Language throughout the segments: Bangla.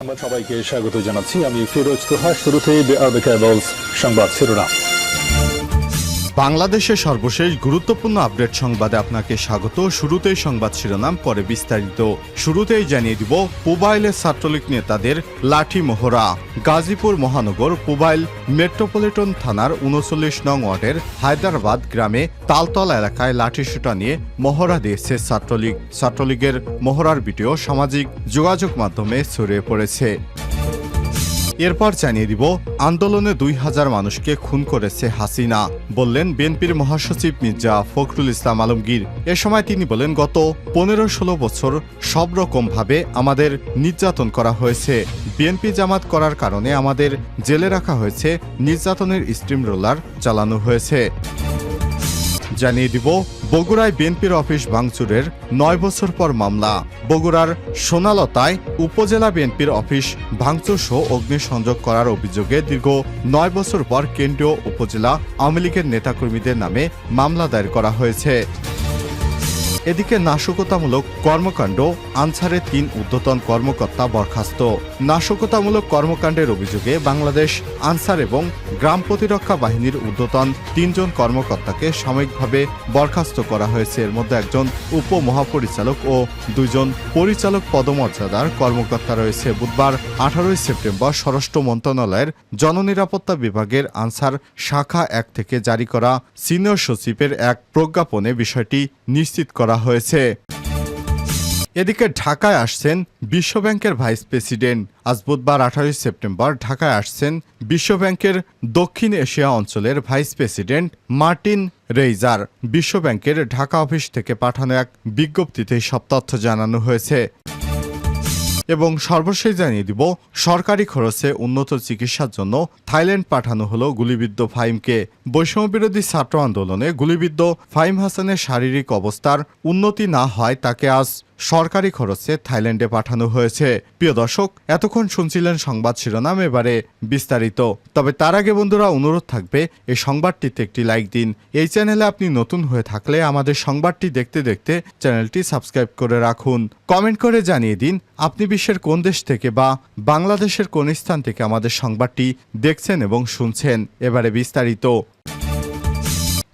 সংবাদ সবাইকে স্বাগত জানাচ্ছি। আমি ফিরোজ তোহা। শুরুতেই সংবাদ শিরোনাম। বাংলাদেশের সর্বশেষ গুরুত্বপূর্ণ আপডেট সংবাদে আপনাকে স্বাগত। শুরুতেই সংবাদ শিরোনাম, পরে বিস্তারিত। শুরুতেই জানিয়ে দিব, পুবাইলে ছাত্রলীগ নেতাদের লাঠি মহড়া। গাজীপুর মহানগর পুবাইল মেট্রোপলিটন থানার ৩৯ নং ওয়ার্ডের হায়দ্রাবাদ গ্রামে তালতলা এলাকায় লাঠিসোঁটা নিয়ে মহড়া দিয়েছে ছাত্রলীগ। ছাত্রলীগের মহড়ার ভিডিও সামাজিক যোগাযোগ মাধ্যমে ছড়িয়ে পড়েছে। এরপর জানিয়ে দিব, আন্দোলনে ২০০০ মানুষকে খুন করেছে হাসিনা, বললেন বিএনপির মহাসচিব মির্জা ফখরুল ইসলাম আলমগীর। এ সময় তিনি বলেন, গত ১৫-১৬ বছর সব রকমভাবে আমাদের নির্যাতন করা হয়েছে। বিএনপি জামাত করার কারণে আমাদের জেলে রাখা হয়েছে, নির্যাতনের স্টিম রোলার চালানো হয়েছে। জানিয়ে দিব, বগুড়ায় বিএনপির অফিস ভাঙচুরের ৯ বছর পর মামলা। বগুড়ার সোনালতায় উপজেলা বিএনপির অফিস ভাঙচুর সহ অগ্নিসংযোগ করার অভিযোগে দীর্ঘ ৯ বছর পর কেন্দ্রীয় উপজেলা আওয়ামী লীগের নেতাকর্মীদের নামে মামলা দায়ের করা হয়েছে। এদিকে নাশকতামূলক কর্মকাণ্ড, আনসারের ৩ ঊর্ধ্বতন কর্মকর্তা বরখাস্ত। নাশকতামূলক কর্মকাণ্ডের অভিযোগে বাংলাদেশ আনসার এবং গ্রাম প্রতিরক্ষা বাহিনীর ঊর্ধ্বতন ৩ জন কর্মকর্তাকে সাময়িকভাবে বরখাস্ত করা হয়েছে। এর মধ্যে একজন উপমহাপরিচালক ও ২ জন পরিচালক পদমর্যাদার কর্মকর্তা রয়েছে। বুধবার ১৮ সেপ্টেম্বর স্বরাষ্ট্র মন্ত্রণালয়ের জননিরাপত্তা বিভাগের আনসার শাখা ১ থেকে জারি করা সিনিয়র সচিবের এক প্রজ্ঞাপনে বিষয়টি নিশ্চিত করা হয়েছে। এদিকে ঢাকায় আসছেন বিশ্বব্যাংকের ভাইস প্রেসিডেন্ট। আজ বুধবার ১৮ সেপ্টেম্বর ঢাকায় আসছেন বিশ্বব্যাংকের দক্ষিণ এশিয়া অঞ্চলের ভাইস প্রেসিডেন্ট মার্টিন রেইজার। বিশ্বব্যাংকের ঢাকা অফিস থেকে পাঠানো এক বিজ্ঞপ্তিতে সব তথ্য জানানো হয়েছে। এবং সর্বশেষ জানিয়ে দিব, সরকারি খরচে উন্নত চিকিৎসার জন্য থাইল্যান্ড পাঠানো হলো গুলিবিদ্ধ ফাহিমকে। বৈষম্যবিরোধী ছাত্র আন্দোলনে গুলিবিদ্ধ ফাহিম হাসানের শারীরিক অবস্থার উন্নতি না হয় তাকে আজ সরকারি খরচে থাইল্যান্ডে পাঠানো হয়েছে। প্রিয় দর্শক, এতক্ষণ শুনছিলেন সংবাদ শিরোনাম, এবারে বিস্তারিত। তবে তার আগে বন্ধুরা, অনুরোধ থাকবে এই সংবাদটিতে একটি লাইক দিন। এই চ্যানেলে আপনি নতুন হয়ে থাকলে আমাদের সংবাদটি দেখতে দেখতে চ্যানেলটি সাবস্ক্রাইব করে রাখুন। কমেন্ট করে জানিয়ে দিন আপনি বিশ্বের কোন দেশ থেকে বা বাংলাদেশের কোন স্থান থেকে আমাদের সংবাদটি দেখছেন এবং শুনছেন। এবারে বিস্তারিত।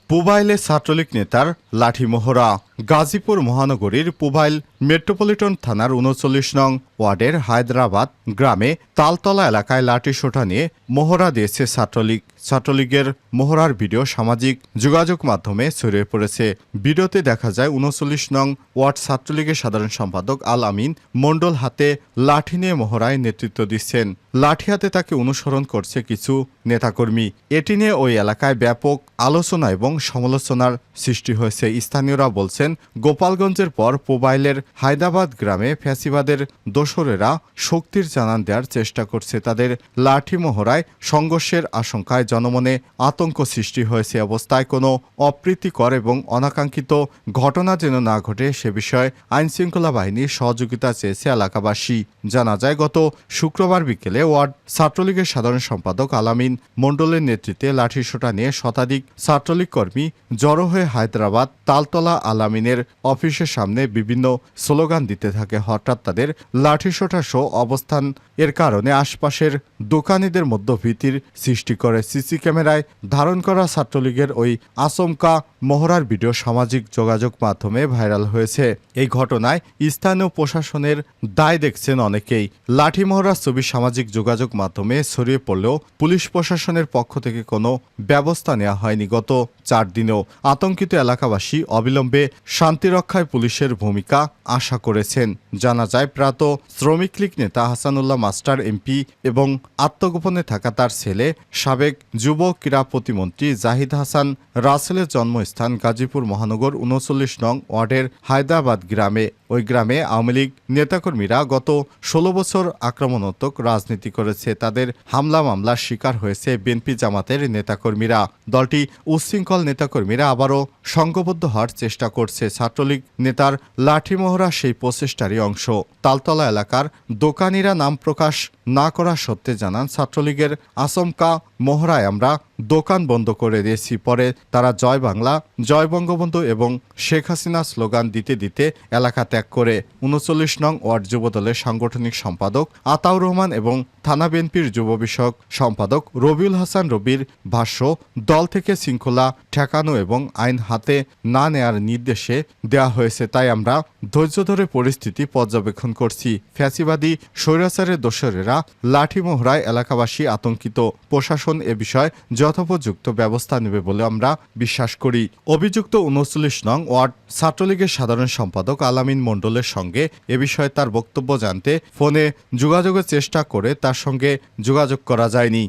পুবাইলে ছাত্রলীগ নেতার লাঠি মহড়া। গাজীপুর মহানগরীর পুবাইল মেট্রোপলিটন থানার ৩৯ নং ওয়ার্ডের হায়দ্রাবাদ গ্রামে তালতলা এলাকায় লাঠিসোঁটা নিয়ে মহড়া দিয়েছে ছাত্রলীগ। ছাত্রলীগের মহড়ার ভিডিও সামাজিক যোগাযোগ মাধ্যমে ছড়িয়ে পড়েছে। ভিডিওতে দেখা যায় ৩৯ নং ওয়ার্ড ছাত্রলীগের সাধারণ সম্পাদক আল আমিন মণ্ডল হাতে লাঠি নিয়ে মহড়ায় নেতৃত্ব দিচ্ছেন। লাঠি হাতে তাকে অনুসরণ করছে কিছু নেতাকর্মী। এটি নিয়ে ওই এলাকায় ব্যাপক আলোচনা এবং সমালোচনার সৃষ্টি হয়েছে। স্থানীয়রা বলছেন, গোপালগঞ্জের পর পুবাইলের হায়দ্রাবাদ গ্রামে ফ্যাসিবাদের দোসরেরা শক্তির জানান দেওয়ার চেষ্টা করছে। তাদের লাঠি মহড়ায় সংঘর্ষের আশঙ্কায় জনমনে আতঙ্ক সৃষ্টি হয়েছে। অবস্থায় কোনো অপ্রীতিকর এবং অনাকাঙ্ক্ষিত ঘটনা যেন না ঘটে সে বিষয়ে আইনশৃঙ্খলা বাহিনীর সহযোগিতা চেয়েছে এলাকাবাসী। জানা যায়, গত শুক্রবার বিকেলে ওয়ার্ড ছাত্রলীগের সাধারণ সম্পাদক আলামিন মণ্ডলের নেতৃত্বে লাঠিসোঁটা নিয়ে শতাধিক ছাত্রলীগ কর্মী জড়ো হয়ে হায়দ্রাবাদ তালতলা আলামিনের অফিসের সামনে বিভিন্ন স্লোগান দিতে থাকে। হঠাৎ তাদের লাঠিসোঁটা সহ অবস্থান এর কারণে আশপাশের দোকানিদের মধ্যে ভীতির সৃষ্টি করে। সিসি ক্যামেরায় ধারণ করা ছাত্রলীগের ওই আচমকা মহড়ার ভিডিও সামাজিক যোগাযোগ মাধ্যমে ভাইরাল হয়েছে। এই ঘটনায় স্থানীয় প্রশাসনের দায় দেখছেন অনেকেই। লাঠি মহড়ার ছবি সামাজিক যোগাযোগ মাধ্যমে ছড়িয়ে পড়লেও পুলিশ প্রশাসনের পক্ষ থেকে কোনো ব্যবস্থা নেওয়া হয়নি। গত ৪ দিনেও আতঙ্কিত এলাকাবাসী অবিলম্বে শান্তিরক্ষায় পুলিশের ভূমিকা আশা করেছেন। জানা যায়, প্রয়াত শ্রমিক লীগ নেতা হাসানুল্লাহ মাস্টার এমপি এবং আত্মগোপনে থাকা তার ছেলে সাবেক যুব ক্রীড়া প্রতিমন্ত্রী জাহিদ হাসান রাসেলের জন্মস্থান গাজীপুর মহানগর ৩৯ নং ওয়ার্ডের হায়দ্রাবাদ গ্রামে। ওই গ্রামে আওয়ামী লীগ নেতাকর্মীরা গত ১৬ বছর আক্রমণাত্মক রাজনীতি করেছে। তাদের হামলা মামলার শিকার হয়েছে বিএনপি জামাতের নেতাকর্মীরা। দলটি উচ্ছৃঙ্খল নেতাকর্মীরা আবারও সংঘবদ্ধ হওয়ার চেষ্টা করছে। ছাত্রলীগ নেতার লাঠি মহড়া সেই প্রচেষ্টারই অংশ। তালতলা এলাকার দোকানিরা নাম প্রকাশ না করা সত্ত্বে জানান, ছাত্রলীগের আচমকা মহড়ায় আমরা দোকান বন্ধ করে দিয়েছি। পরে তারা জয় বাংলা, জয় বঙ্গবন্ধু এবং শেখ হাসিনা স্লোগান দিতে দিতে এলাকা ত্যাগ করে ৩৯ নং ওয়ার্ড যুবদলের সাংগঠনিক সম্পাদক আতাউর রহমান এবং থানা বিএনপির যুব বিষয়ক সম্পাদক রবিউল হাসান রবির ভাষ্য, দল থেকে শৃঙ্খলা ঠেকানো এবং আইন হাতে না নেয়ার নির্দেশে দেওয়া হয়েছে, তাই আমরা ধৈর্য ধরে পরিস্থিতি পর্যবেক্ষণ করছি। ফ্যাসিবাদী স্বৈরাচারের দোসরেরা লাঠি মহড়ায় এলাকাবাসী আতঙ্কিত। প্রশাসন এ বিষয়ে যথোপযুক্ত ব্যবস্থা নেবে বলে আমরা বিশ্বাস করি। অভিযুক্ত ৩৯ নং ওয়ার্ড ছাত্রলীগের সাধারণ সম্পাদক আলামিন মণ্ডলের সঙ্গে এ বিষয়ে তার বক্তব্য জানতে ফোনে যোগাযোগের চেষ্টা করে তার সঙ্গে যোগাযোগ করা যায়নি।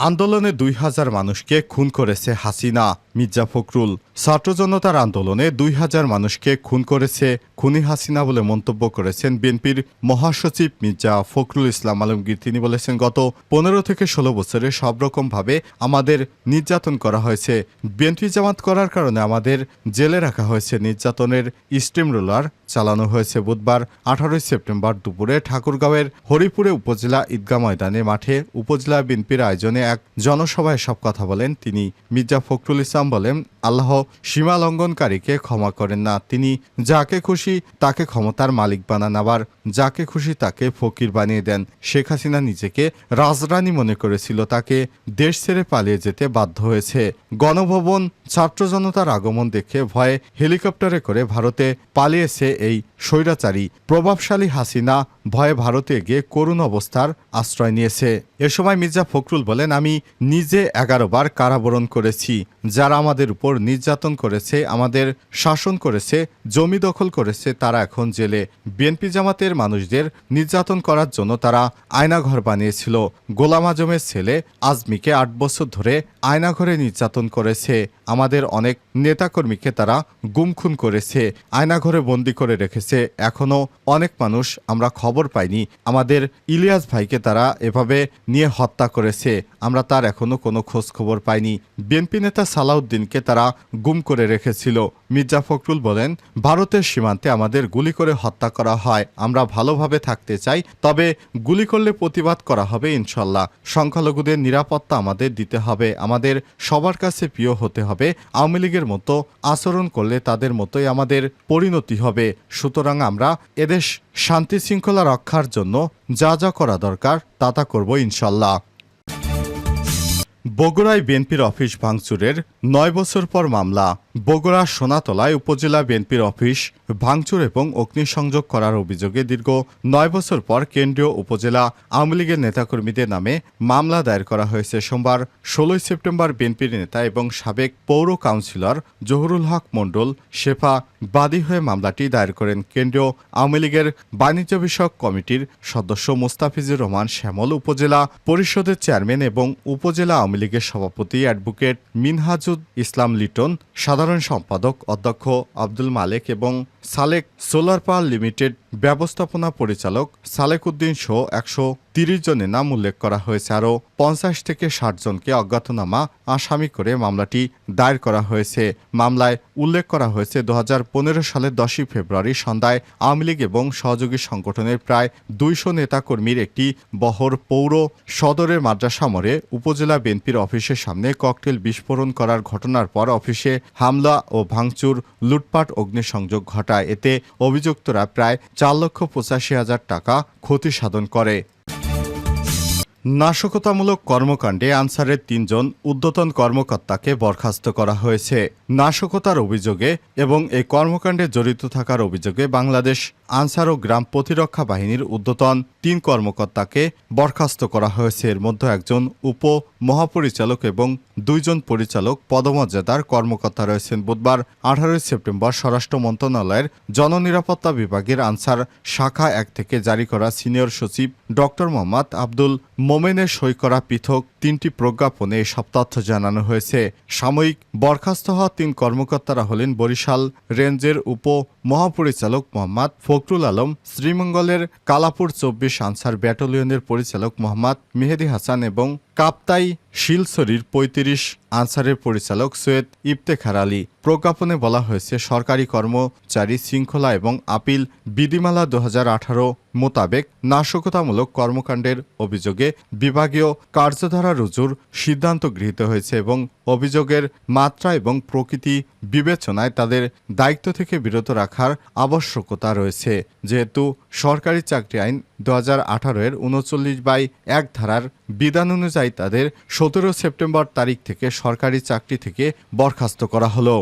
আন্দোলনে ২,০০০ মানুষকে খুন করেছে হাসিনা, মির্জা ফখরুল। ছাত্র জনতার আন্দোলনে ২,০০০ মানুষকে খুন করেছে খুনি হাসিনা বলে মন্তব্য করেছেন বিএনপির মহাসচিব মির্জা ফখরুল ইসলাম আলমগীর। তিনি বলেছেন, গত ১৫ থেকে ১৬ বছরে সব রকমভাবে আমাদের নির্যাতন করা হয়েছে। বিএনপি জামাত করার কারণে আমাদের জেলে রাখা হয়েছে। নির্যাতনের স্টিম রোলার চালানো হয়েছে। বুধবার ১৮ সেপ্টেম্বর দুপুরে ঠাকুরগাঁওয়ের হরিপুরে উপজেলা ঈদগাহ ময়দানে মাঠে উপজেলা বিএনপির আয়োজনে এক জনসভায় সব কথা বলেন তিনি। মির্জা ফখরুল ইসলাম বলেন, আল্লাহ সীমা লঙ্ঘনকারীকে ক্ষমা করেন না। তিনি যাকে খুশি তাকে ক্ষমতার মালিক বানান, আবার যাকে খুশি তাকে ফকির বানিয়ে দেন। শেখ হাসিনা নিজেকে রাজরানী মনে করেছিল, তাকে দেশ ছেড়ে পালিয়ে যেতে বাধ্য হয়েছে। গণভবন ছাত্র জনতার আগমন দেখে ভয়ে হেলিকপ্টারে করে ভারতে পালিয়েছে এই স্বৈরাচারী। প্রভাবশালী হাসিনা ভয়ে ভারতে গিয়ে করুণ অবস্থার আশ্রয় নিয়েছে। এ সময় মির্জা ফখরুল বলেন, আমি নিজে ১১ বার কারাবরণ করেছি। যারা আমাদের উপর নির্যাতন করেছে, আমাদের শাসন করেছে, জমি দখল করেছে, তারা এখন জেলে। বিএনপি জামাতের মানুষদের নির্যাতন করার জন্য তারা আয়নাঘর বানিয়েছিল। গোলাম আজমের ছেলে আজমিকে ৮ বছর ধরে আয়নাঘরে নির্যাতন করেছে। আমাদের অনেক নেতাকর্মীকে তারা গুমখুন করেছে, আয়নাঘরে বন্দি করে রেখেছে। এখনো অনেক মানুষ আমরা খবর পাইনি। আমাদের ইলিয়াস ভাইকে তারা এভাবে নিয়ে হত্যা করেছে, আমরা তার এখনো কোনো খোঁজ খবর পাইনি। বিএনপি নেতা সালাউদ্দিনকে তারা গুম করে রেখেছিল। মির্জা ফখরুল বলেন, ভারতের সীমান্তে আমাদের গুলি করে হত্যা করা হয়। আমরা ভালোভাবে থাকতে চাই, তবে গুলি করলে প্রতিবাদ করা হবে ইনশাল্লাহ। সংখ্যালঘুদের নিরাপত্তা আমাদের দিতে হবে, আমাদের সবার কাছে প্রিয় হতে হবে। আওয়ামী লীগের মতো আচরণ করলে তাদের মতোই আমাদের পরিণতি হবে। সুতরাং আমরা এদেশ শান্তি শৃঙ্খলা রক্ষার জন্য যা যা করা দরকার তা করব ইনশাল্লাহ। বগুড়ায় বিএনপির অফিস ভাঙচুরের ৯ বছর পর মামলা। বগুড়া সোনাতলায় উপজেলা বিএনপির অফিস ভাঙচুর এবং অগ্নিসংযোগ করার অভিযোগে দীর্ঘ ৯ বছর পর কেন্দ্রীয় উপজেলা আওয়ামী লীগের নেতাকর্মীদের নামে মামলা দায়ের করা হয়েছে। সোমবার ১৬ সেপ্টেম্বর বিএনপির নেতা এবং সাবেক পৌর কাউন্সিলর জহুরুল হক মণ্ডল শেফা বাদী হয়ে মামলাটি দায়ের করেন। কেন্দ্রীয় আওয়ামী লীগের বাণিজ্য বিষয়ক কমিটির সদস্য মোস্তাফিজুর রহমান শ্যামল, উপজেলা পরিষদের চেয়ারম্যান এবং উপজেলা আওয়ামী লীগের সভাপতি অ্যাডভোকেট মিনহাজুল ইসলাম লিটন, সাধারণ সম্পাদক অধ্যক্ষ আব্দুল মালেক এবং সালেক সোলার পাওয়ার লিমিটেড ব্যবস্থাপনা পরিচালক সালেক উদ্দিন সহ ১৩০ জনের নাম উল্লেখ করা হয়েছে। আরও ৫০ থেকে ৬০ জনকে অজ্ঞাতনামা আসামি করে মামলাটি দায়ের করা হয়েছে। মামলায় উল্লেখ করা হয়েছে ২০১৫ সালের ১০ই ফেব্রুয়ারি সন্ধ্যায় আওয়ামী লীগ এবং সহযোগী সংগঠনের প্রায় ২০০ নেতাকর্মীর একটি বহর পৌর সদরের মাদ্রাসা মোড়ে উপজেলা বিএনপির অফিসের সামনে ককটেল বিস্ফোরণ করার ঘটনার পর অফিসে হামলা ও ভাঙচুর, লুটপাট, অগ্নিসংযোগ ঘটায়। এতে অভিযুক্তরা প্রায় ৪,৮৫,০০০ টাকা ক্ষতি সাধন করে। নাশকতামূলক কর্মকাণ্ডে আনসারের ৩ জন ঊর্ধ্বতন কর্মকর্তাকে বরখাস্ত করা হয়েছে। নাশকতার অভিযোগে এবং এই কর্মকাণ্ডে জড়িত থাকার অভিযোগে বাংলাদেশ আনসার ও গ্রাম প্রতিরক্ষা বাহিনীর ঊর্ধ্বতন ৩ কর্মকর্তাকে বরখাস্ত করা হয়েছে। এর মধ্যে একজন উপ মহাপরিচালক এবং ২ জন পরিচালক পদমর্যাদার কর্মকর্তা রয়েছেন। বুধবার ১৮ সেপ্টেম্বর স্বরাষ্ট্র মন্ত্রণালয়ের জননিরাপত্তা বিভাগের আনসার শাখা ১ থেকে জারি করা সিনিয়র সচিব ডক্টর মোহাম্মদ আব্দুল মোমেনের সই করা পৃথক ৩টি প্রজ্ঞাপনে এসব তথ্য জানানো হয়েছে। সাময়িক বরখাস্ত হওয়া ৩ কর্মকর্তারা হলেন বরিশাল রেঞ্জের উপ মহাপরিচালক মোহাম্মদ ফখরুল আলম, শ্রীমঙ্গলের কালাপুর ২৪ আনসার ব্যাটালিয়নের পরিচালক মোহাম্মদ মেহেদি হাসান এবং কাপ্তাই শিলছড়ির ৩৫ আনসারের পরিচালক সৈয়দ ইফতেখার আলী। প্রজ্ঞাপনে বলা হয়েছে, সরকারি কর্মচারী শৃঙ্খলা এবং আপিল বিধিমালা ২০১৮ মোতাবেক নাশকতামূলক কর্মকাণ্ডের অভিযোগে বিভাগীয় কার্যধারা রুজুর সিদ্ধান্ত গৃহীত হয়েছে এবং অভিযোগের মাত্রা এবং প্রকৃতি বিবেচনায় তাদের দায়িত্ব থেকে বিরত রাখার আবশ্যকতা রয়েছে। যেহেতু সরকারি চাকরি আইন ২০১৮-এর ৩৯/১ ধারার বিধান অনুযায়ী তাদের ১৭ সেপ্টেম্বর তারিখ থেকে সরকারি চাকরি থেকে বরখাস্ত করা হলো।